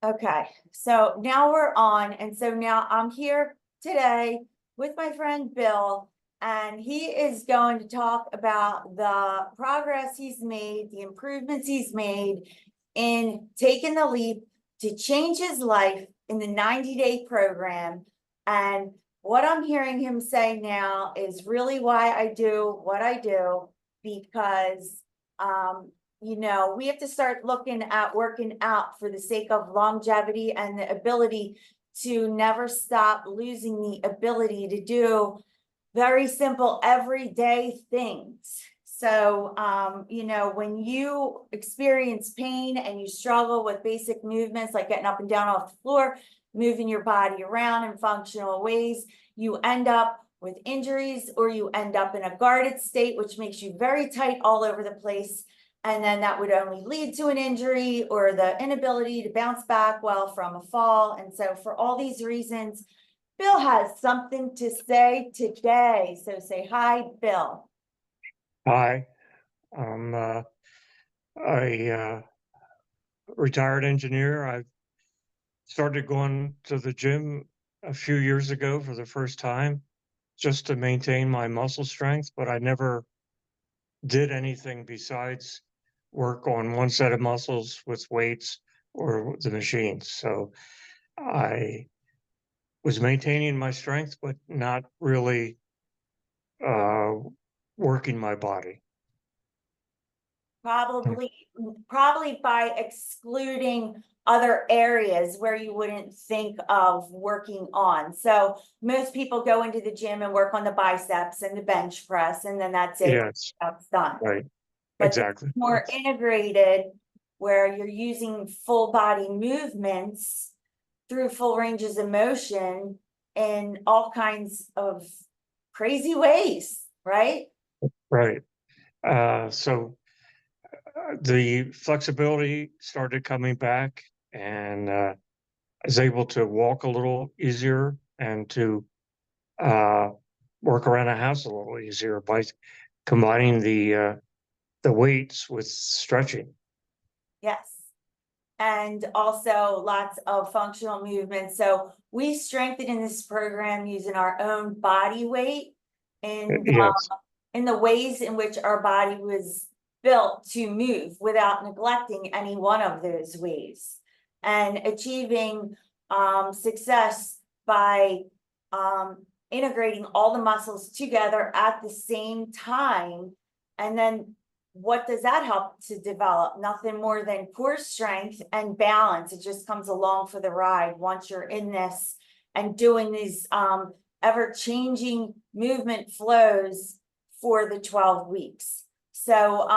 Okay, so now we're on, and so now I'm here today with my friend Bill, and he is going to talk about the progress he's made, the improvements he's made in taking the leap to change his life in the 90-day program. And what I'm hearing him say now is really why I do what I do, because we have to start looking at working out for the sake of longevity and the ability to never stop losing the ability to do very simple everyday things. So, when you experience pain and you struggle with basic movements like getting up and down off the floor, moving your body around in functional ways, you end up with injuries or you end up in a guarded state, which makes you very tight all over the place. And then that would only lead to an injury or the inability to bounce back well from a fall. And so for all these reasons, Bill has something to say today. So say hi, Bill. Hi, I'm a retired engineer. I started going to the gym a few years ago for the first time just to maintain my muscle strength, but I never did anything besides work on one set of muscles with weights or the machines. So I was maintaining my strength, but not really uh, working my body. Probably by excluding other areas where you wouldn't think of working on. So most people go into the gym and work on the biceps and the bench press, and then that's it. Yes, That's done. right. But this Exactly. is more integrated, where you're using full body movements through full ranges of motion in all kinds of crazy ways, right? Right. So the flexibility started coming back, and I was able to walk a little easier and to uh, work around the house a little easier by combining the weights with stretching. Yes. And also lots of functional movements. So we strengthen in this program using our own body weight and Yes, in the ways in which our body was built to move without neglecting any one of those ways, and achieving success by integrating all the muscles together at the same time. And then what does that help to develop? Nothing more than core strength and balance. It just comes along for the ride once you're in this and doing these ever-changing movement flows for the 12 weeks. So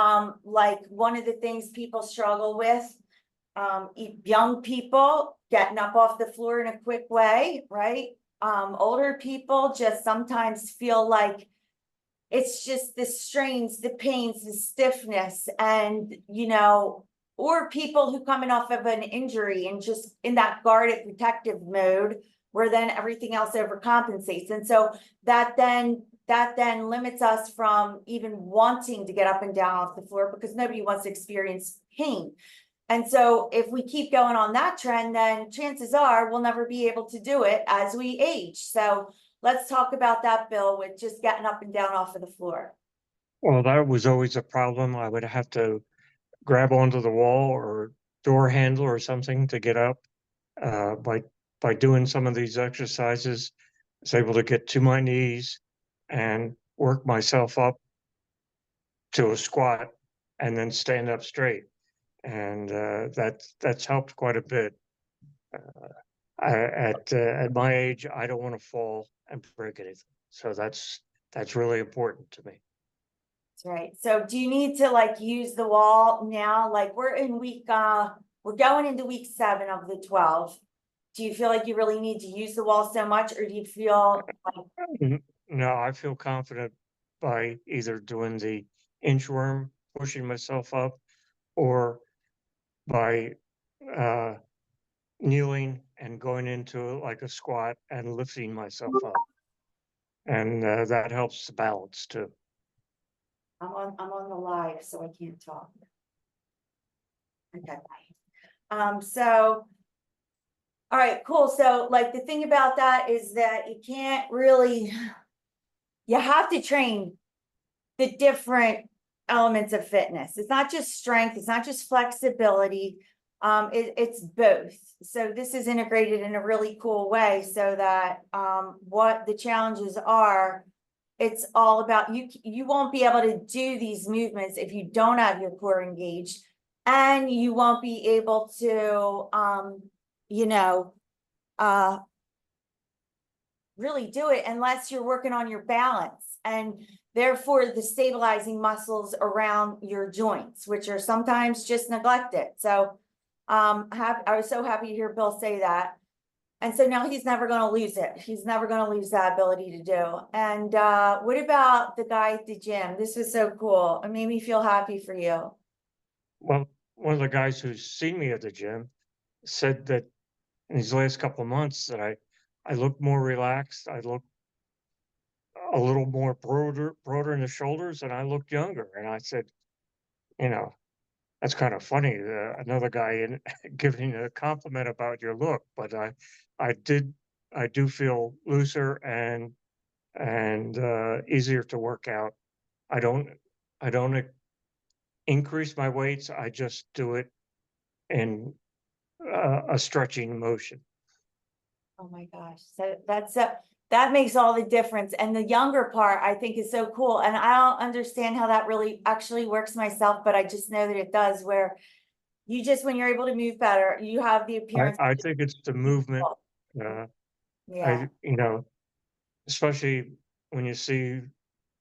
like one of the things people struggle with, young people getting up off the floor in a quick way, right? Older people just sometimes feel like it's just the strains, the pains, the stiffness, and or people who coming off of an injury and just in that guarded protective mode where then everything else overcompensates. And so that then limits us from even wanting to get up and down off the floor, because nobody wants to experience pain. And so if we keep going on that trend, then chances are we'll never be able to do it as we age. So let's talk about that, Bill, with just getting up and down off of the floor. well, that was always a problem. I would have to grab onto the wall or door handle or something to get up. By doing some of these exercises, I was able to get to my knees and work myself up to a squat and then stand up straight. And that's helped quite a bit. At my age, I don't want to fall and break anything, so that's really important to me. That's right. So do you need to like use the wall now? Like we're going into week 7 of the 12. Do you feel like you really need to use the wall so much, or do you feel like No, I feel confident by either doing the inchworm, pushing myself up, or by uh, kneeling and going into like a squat and lifting myself up, and that helps the balance too. I'm on the live, so I can't talk. Okay. So All right, cool. So like the thing about that is that you can't really, you have to train the different elements of fitness. It's not just strength, it's not just flexibility. It's both. So this is integrated in a really cool way so that what the challenges are, it's all about you won't be able to do these movements if you don't have your core engaged, and you won't be able to you know really do it unless you're working on your balance, and therefore the stabilizing muscles around your joints, which are sometimes just neglected. So I was so happy to hear Bill say that. And so now he's never going to lose it. He's never going to lose that ability to do. And what about the guy at the gym? This was so cool. It made me feel happy for you. Well, one of the guys who's seen me at the gym said that in these last couple of months that I look more relaxed. I look a little more broader in the shoulders, and I looked younger. And I said, you know, that's kind of funny. Another guy in giving you a compliment about your look, but I did, I do feel looser and easier to work out. I don't, I don't increase my weights. I just do it in a stretching motion. Oh my gosh. So that makes all the difference. And the younger part I think is so cool. And I don't understand how that really actually works myself, but I just know that it does, where you just, when you're able to move better, you have the appearance. I think it's the movement. Uh, Yeah. especially when you see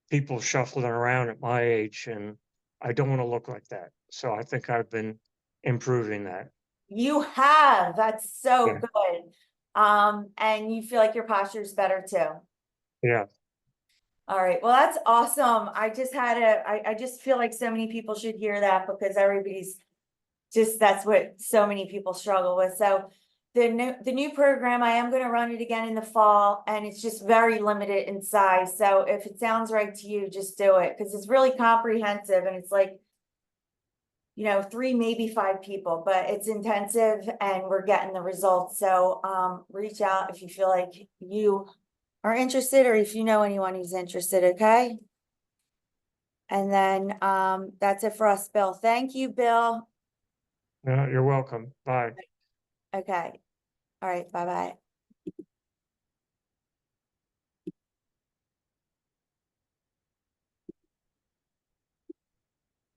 people shuffling around at my age, and I don't want to look like that. So I think I've been improving that. You have. That's so Yeah. good. And you feel like your posture is better too. Yeah. All right. Well, that's awesome. I just had I just feel like so many people should hear that, because everybody's just, that's what so many people struggle with. So the new program, I am going to run it again in the fall, and it's just very limited in size. So if it sounds right to you, just do it, because it's really comprehensive, and it's like, 3, maybe 5 people, but it's intensive and we're getting the results. So reach out if you feel like you are interested, or if you know anyone who's interested, okay? And then that's it for us, Bill. Thank you, Bill. No, you're welcome. Bye. Okay. All right, bye-bye.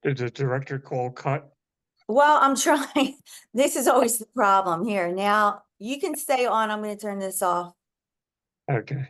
Did the director call cut? Well, I'm trying. This is always the problem here. Now, you can stay on. I'm going to turn this off. Okay.